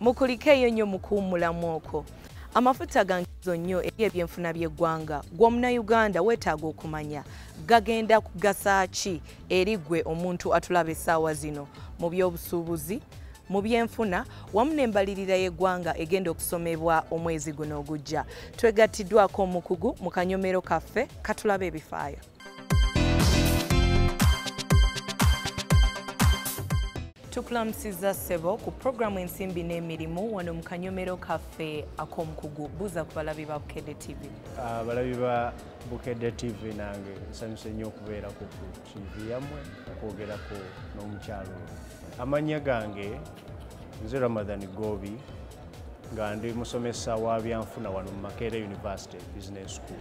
mukulikeeyo nnyo mukuwummulamu okwo. Amafuta gankizo nnyo eri ebyenfuna by'eggwanga. Ggwe Omunnayuganda weetaaga okumanya gagenda kugasa ki eri ggwe omuntu atulaba essaawa zino mu by'obusuubuzi, mu byenfuna wamu n'embalirira y'eggwanga egenda okusomebwa omwezi guno ogujja. Twegattiddwako Omukugu mu kanyomero kaffe katulabe ebifaayo. Tukulamusiza ssebo ku programu Ensimbi n'emirimu wano mu kanyomero kaffe ak'Omukugu. Buuza ku balabi ba Bukedde TV. Balabi ba Bukedde TV nange nsanyuse nnyo okubeera ku TV yammwe okwogerako n'omukyalo. Amannya gange nze Ramadhan Gobi nga ndi musomesa wa byanfuna wano mu Makerere University Business School.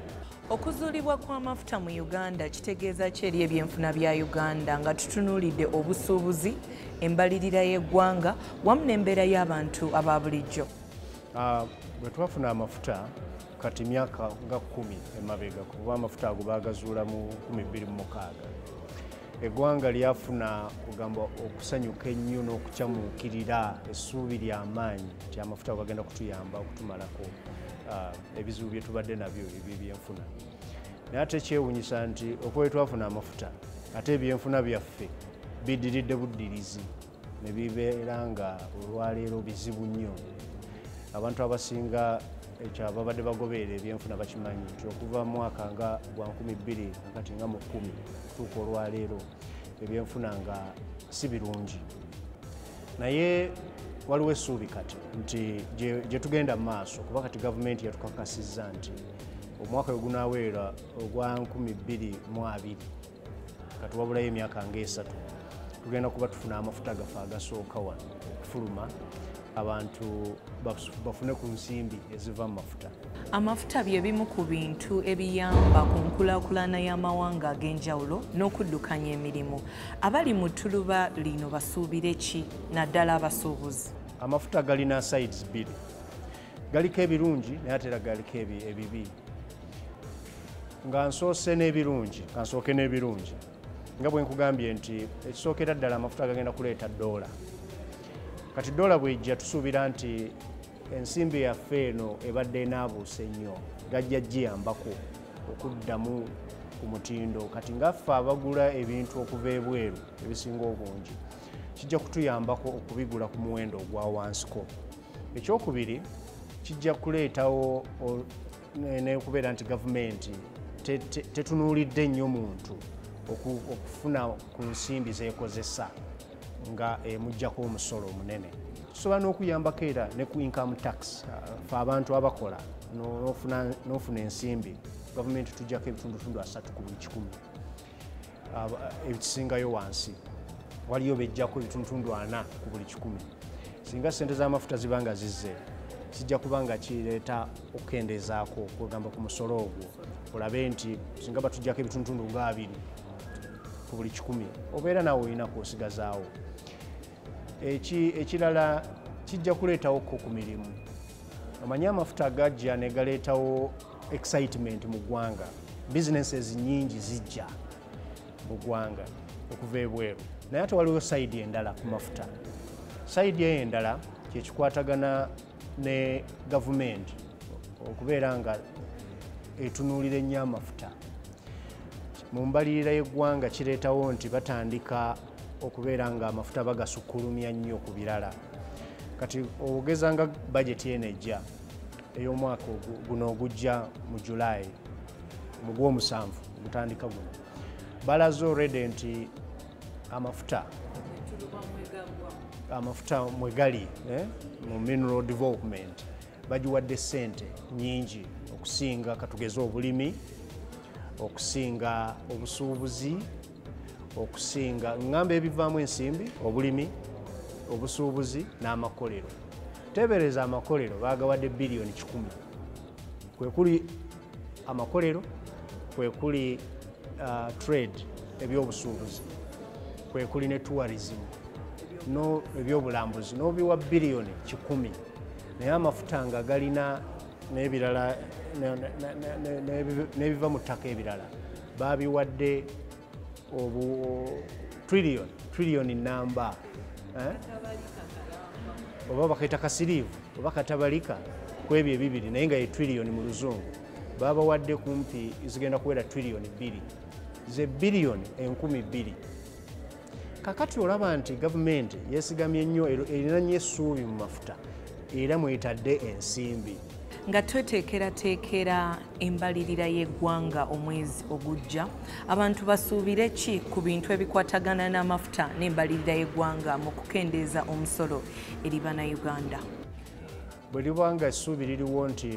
Okuzuulibwa kw'amafuta mu Uganda kitegeeza ki eri ebyenfuna bya Uganda nga tutunuulidde obusuubuzi, embalirira y'eggwanga wamu n'embeera y'abantu aba bulijjo? Bwe twafuna amafuta kati myaka nga 10 emabega kuba amafuta ago baagazuula mu 2006. Eggwanga lyafuna kugamba okusanyuka ennyo n'okukyamuukirira essuubi ly'amaanyi nti amafuta gagenda kutuyamba okutumalako ebizibu bye tubadde nabyo eby'ebyenfuna. Naye ate kyewuunyisa nti okuba twafuna amafuta ate ebyenfuna byaffe biddiridde buddirizi ne bibeera nga olwaleero bizibu nnyo. Abantu abasinga ekyo ababadde bagoberera ebyenfuna bakimanyi nti okuva mu mwaka nga gwa 2000 kati nga mu 10 kutuuka olwaleero ebyenfuna nga si birungi. Naye waliwo essuubi kati nti gye tugenda mu maaso kuba kati gavumenti yatukakasizza nti omwaka we gunaaweera ogwa 2020 kati wabulayo emyaka nga 3 tugenda kuba tufuna amafuta gaffe agasooka wano okufuluma abantu bafune ku nsimbi eziva mu mafuta. Amafuta bye bimu ku bintu ebiyamba ku nkulaakulana y'amawanga ag'enjawulo n'okuddukanya emirimu. Abali mu ttuluba lino basuubire ki naddala abasuubuzi? Amafuta galina sides bbiri. Galiko ebirungi naye ate era galiko ebibi. Nga nsoose n'ebirungi, kansooke n'ebirungi. Nga bwe nkugambye nti ekisookera ddala amafuta gagenda kuleeta $. Kati $, bw'ejja tusuubira nti ensimbi yaffe eno ebadde enaabuuse nnyo gajja giyambako okuddamu ku mutindo. Kati ngaffe abagula ebintu okuva ebweru ebisinga obungi kijja kutuyambako okubigula ku muwendo ogwa wansiko. Ekyokubiri kijja kuleetawo n'okubeera nti gavumenti tetunuulidde nnyo muntu okufuna ku nsimbi zeekozesa nga emuggyako omusolo omunene. Tusobola n'okuyambako era ne ku income tax fe abantu abakola n'ofuna ensimbi gavumenti tujjako ebitundutundu 3 ku buli 100 ebikisingayo wansi. Waliyo bejjako ebitundutundu 4 ku buli 100. Singa ssente z'amafuta ziba nga zizze kijja kuba nga kireeta okukendeezaako okugamba ku musolo ogwo olabe nti singa batujjako ebitundutundu nga 2 ku buli 100 obeera naawe olina kw'osigazaawo. Ekirala kijja kuleetawo ku mirimu. Omanyi amafuta gajja ne galeetawo excitement mu ggwanga. Businesses nnyingi zijja mu ggwanga okuva ebweru. Naye ate waliwo sayidi endala ku mafuta. Sayidi eyo endala kyekikwatagana ne gavumenti okubeera nga etunuulira ennyo amafuta. Mu mbalirira y'eggwanga kireetawo nti batandika okubeera nga amafuta bagasukkulumya nnyo ku birala. Kati ogeza nga bajeti eno ejja ey'omwaka guno ogujja mu July mu Gw'omusanvu gutandika guno balaze already nti amafuta mwe gali mu mineral development bagiwadde ssente nnyingi okusinga katugeze obulimi, okusinga obusuubuzi, okusinga ngamba ebivaamu ensimbi, obulimi, obusuubuzi n'amakolero. Tebereza amakolero baagawadde billion 10. Kwe kuli amakolero, kwe kuli trade ebyobusuubuzi, kwe kuli ne tourism no ebyobulambuzi n'obiwa billion 10. Naye amafuta nga galina n'ebirala n'ebiva mu ttaka ebirala baabiwadde trillion namba oba bakaita kasiriivu oba katabalika ku ebyo ebibiri naye nga ye trillion mu luzungu baba wadde kumpi zigenda kuwera trillion 2 ze billion 2,000. kakati olaba nti gavumenti yesigamye nnyo erina nnyo essuubi mu mafuta era mwetadde ensimbi. Nga tweteekerateekera embalirira y'eggwanga omwezi ogujja, abantu basuubire ki ku bintu ebikwatagana n'amafuta n'embalirira y'eggwanga mu kukendeeza omusolo eri bannayuganda? Bwe liba nga essuubi liriwo nti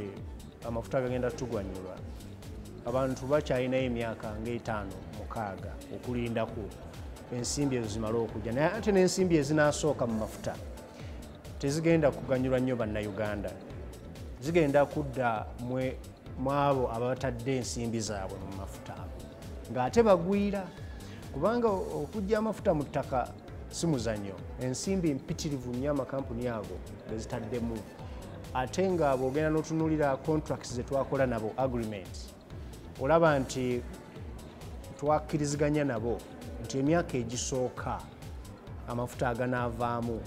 amafuta gagenda tugwanyulwa, abantu bakyalinayo emyaka nga 5-6 okulindako ensimbi ezo zimale okujja, naye ate n'ensimbi ezinasooka mu mafuta tezigenda kuganyulwa nnyo bannayuganda, zigenda kudda mu abo abatadde ensimbi zaabwe mu mafuta ng'ate bagwira, kubanga okujja amafuta mu ttaka si muzannyo. Ensimbi mpitirivu nnyo amakampuni ago gezitaddemu, ate nga bw'ogenda n'otunuulira contracts ze twakola nabo, agreements, olaba nti twakkiriziganya nabo nti emyaka egisooka amafuta aganaavaamu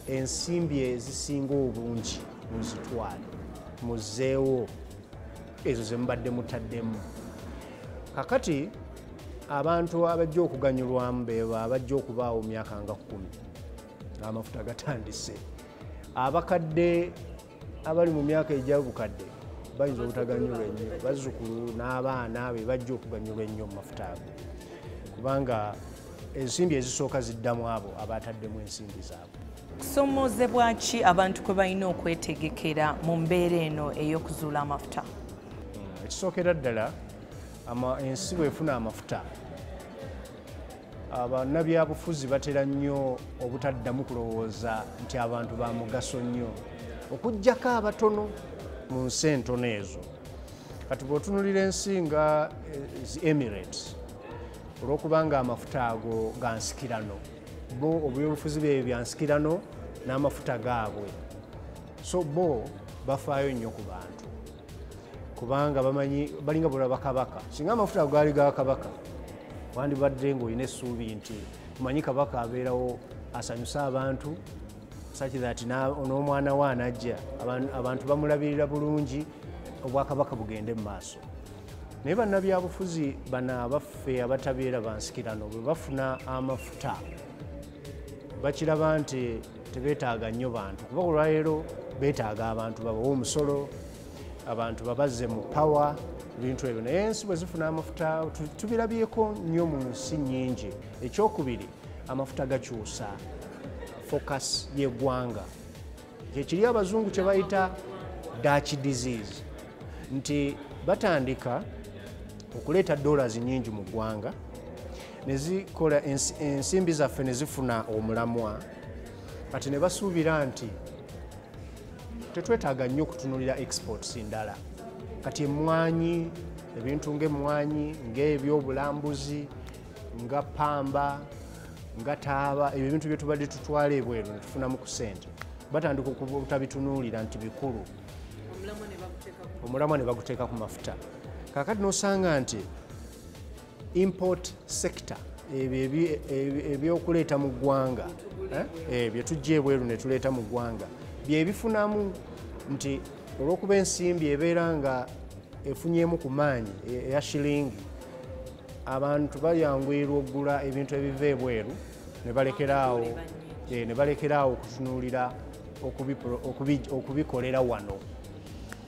ensimbi ezisinga obungi muzitwale muzeewo ezo ze mubadde mutaddemu. kakati abantu abajja okuganyulwamu beebo abajja okubaawo mu myaka nga 10 amafuta gatandise. Abakadde abali mu myaka egyabukadde bayinza obutaganyulwa ennyo, bazzukulu n'abaana be bajja okuganyulwa ennyo mu mafuta ago, kubanga ensimbi ezisooka ziddamu abo abataddemu ensimbi zaabwe. Kusomoozebwa ki abantu kwe balina okwetegekera mu mbeera eno ey'okuzuula amafuta? Ekisookera ddala ensi bw'efuna amafuta, bannabyabufuzi batera nnyo obutaddamu kulowooza nti abantu ba mugaso nnyo, okuggyako abatono mu nsi entono ezo. Kati bw'otunulira ensi nga Emirates, olw'okubanga amafuta ago ga nsikirano, bo obyobufuzi bye bya nsikirano n'amafuta gaabwe, so bo bafaayo nnyo ku bantu kubanga bamanyi balinga bulaba kabaka. Singa amafuta ago gaali ga kabaka wandibadde ng'olina essuubi nti tumanyi kabaka abeerawo asanyusa abantu, such that n'omwana we anajja abantu bamulabirira bulungi, obwakabaka bugende mu maaso. Naye bannabyabufuzi bano abaffe abatabeera bansikirano bwe bafuna amafuta bakiraba nti tebeetaaga nnyo bantu, kuba olwaleero beetaaga abantu babawa omusolo, abantu babazze mu pawa, ebintu ebyo. Naye ensi bwe zifuna amafuta tubirabyeko nnyo mu nsi nnyingi. Ekyokubiri, amafuta gakyusa focus y'eggwanga. Kyekiri abazungu kye bayita Dutch disease, nti batandika okuleeta dollars nnyingi mu ggwanga ne zikola ensimbi zaffe ne zifuna omulamwa, kati ne basuubira nti tetwetaaga nnyo okutunuulira exports ndala. Kati emmwanyi, ebintu ng'emmwanyi, ng'ebyobulambuzi, nga pamba, nga taaba, ebyo ebintu bye tubadde tutwala ebweru ne tufunamu ku ssente, batandika okutabitunuulira nti bikulu, omulamwa ne baguteeka ku mafuta. Kaakati n'osanga nti import sector, ebyokuleeta mu ggwanga, bye tujja ebweru ne tuleeta mu ggwanga, bye bifunamu nti olw'okuba ensimbi ebeera nga efunyeemu ku maanyi eya shilingi, abantu balyangwirwa okugula ebintu ebiva ebweru ne balekeraawo okutunuulira okubikolera wano.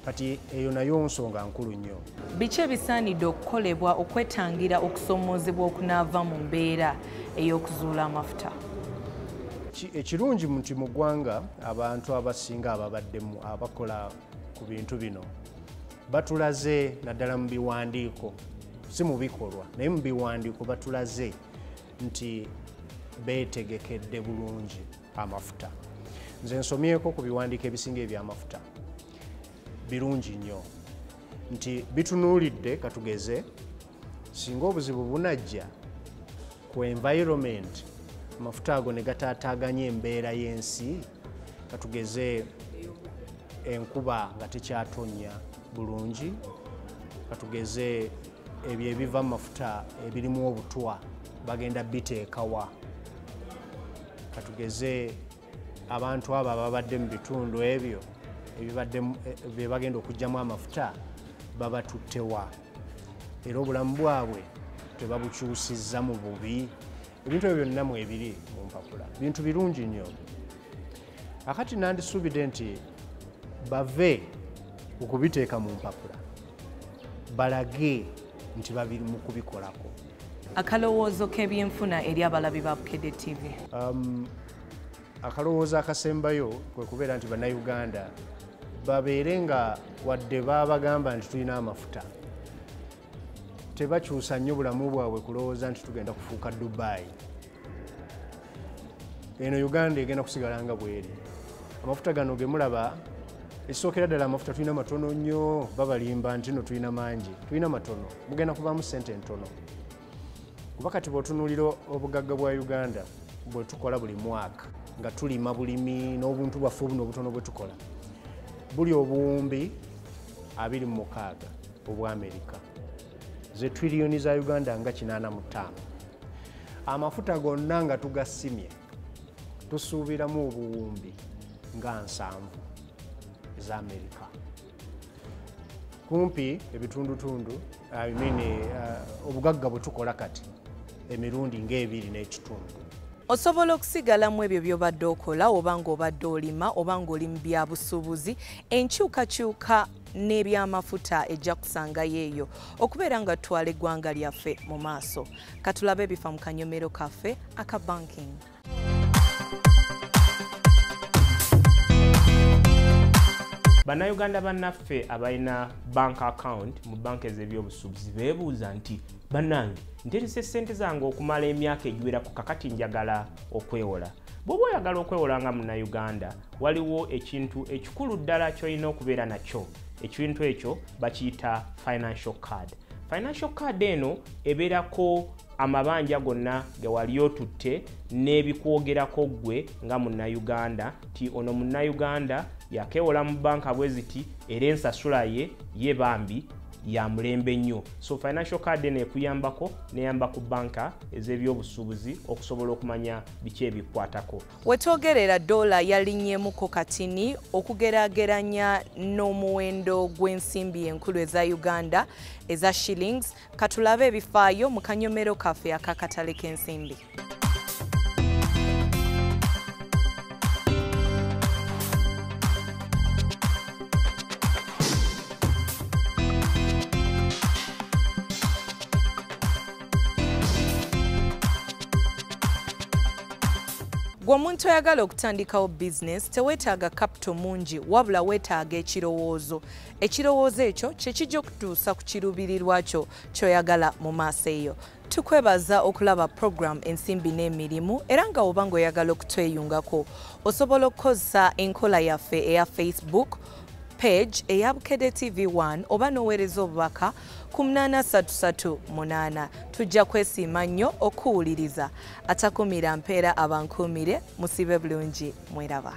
Kati eyo nayo nsonga nkulu nnyo. Biki ebisaanidde okukolebwa okwetangira okusomoozebwa okunaava mu mbeera ey'okuzuula amafuta? Ekirungi nti mu ggwanga abantu abasinga ababaddemu abakola ku bintu bino batulaze naddala mu biwandiiko, si mu bikolwa naye mu biwandiiko batulaze nti beetegekedde bulungi amafuta. Nze nsomyeko ku biwandiiko ebisinga eby'amafuta, birungi nnyo nti bitunuulidde, katugeze singa obuzibu bunajja ku environment, amafuta ago ne gataataaganya embeera y'ensi, katugeze enkuba nga tekyatonnya bulungi, katugeze ebyo ebiva mu mafuta ebirimu obutwa bagenda biteekawa, katugeze abantu abo ababadde mu bitundu ebyo bye bagenda okugyamu amafuta babatuttewa era obulamu bwabwe tebabukyusizza mu bubi. Ebintu ebyo byonna mwebiri mu mpapula, bintu birungi nnyo. Akati nandisuubidde nti bave okubiteeka mu mpapula balage nti babiri mu kubikolako. Akalowoozo k'ebyenfuna eri abalabi ba Bukedde TV. Akalowoozo akasembayo kwe kubeera nti bannayuganda babeere nga wadde babagamba nti tulina amafuta tebakyusa nnyo bulamu bwabwe kulowooza nti tugenda kufuuka Dubai. Eno Uganda egenda kusigala nga bweri. Amafuta gano ge mulaba ekisookera ddala amafuta tulina matono nnyo, babalimba nti no tulina mangi. Tulina matono, mugenda kuvaamu ssente entono. Kuba kati bw'otunuulira obugagga bwa Uganda bwe tukola buli mwaka nga tulima bulimi n'obuntu bwaffe buno obutono bwe tukola buli obuwumbi 26 obwa Amerika, ze triliyoni za Uganda nga 85. Amafuta gonna nga tugasimye tusuubiramu obuwumbi nga 7 za Amerika. Kumpi ebitundutundu obugagga bwe tukola kati emirundi ng'ebiri n'ekitundu. Osobola okusigalamu ebyo by'obadde okola oba ng'obadde olima oba ng'oli mu bya busuubuzi, enkyukakyuka n'ebyamafuta ejja kusangayo eyo okubeera nga tutwala eggwanga lyaffe mu maaso. Katulabe ebifa mu kanyomero kaffe aka banking. Bannayuganda bannaffe abalina bank account mu banka ez'ebyobusuubuzi beebuuza nti bannange nterise ssente zange okumala emyaka egiwerako kakati njagala okwewola. Bw'oba oyagala okwewola nga munnayuganda waliwo ekintu ekikulu ddala ky'olina okubeera nakyo. Ekintu ekyo bakiyita financial card. Financial card eno ebeerako amabanja gonna ge wali otutte n'ebikwogerako ggwe nga munnayuganda ti ono munnayuganda yakewola mu banka bwe ziti era ensasula ye bambi ya mulembe nnyo. So financial card eno ekuyambako neyamba ku banka ez'ebyobusuubuzi okusobola okumanya biki ebikwatako. Wetwogerera dola yalinnyemukko katini okugeraageranya n'omuwendo gw'ensimbi enkulu eza Uganda eza shillings. Katulabe ebifaayo mu kanyomero kaffe akakatale k'ensimbi. Gw'omuntu oyagala okutandikawo business teweetaaga capital mungi wabula weetaaga ekirowoozo. Ekirowoozo ekyo kye kijja okutuusa ku kiruubirirwa kyo ky'oyagala mu maaso eyo. Tukwebaza okulaba program Ensimbi n'emirimu era nga oba ng'oyagala okutweyungako osobola okukozesa enkola yaffe eya Facebook page eya Bukedde TV1 oba n'oweereza obubaka ku 8338. Tujja kwesiima nnyo okuwuliriza. Atakumira mpeera abankuumire musibe bulungi mweraba.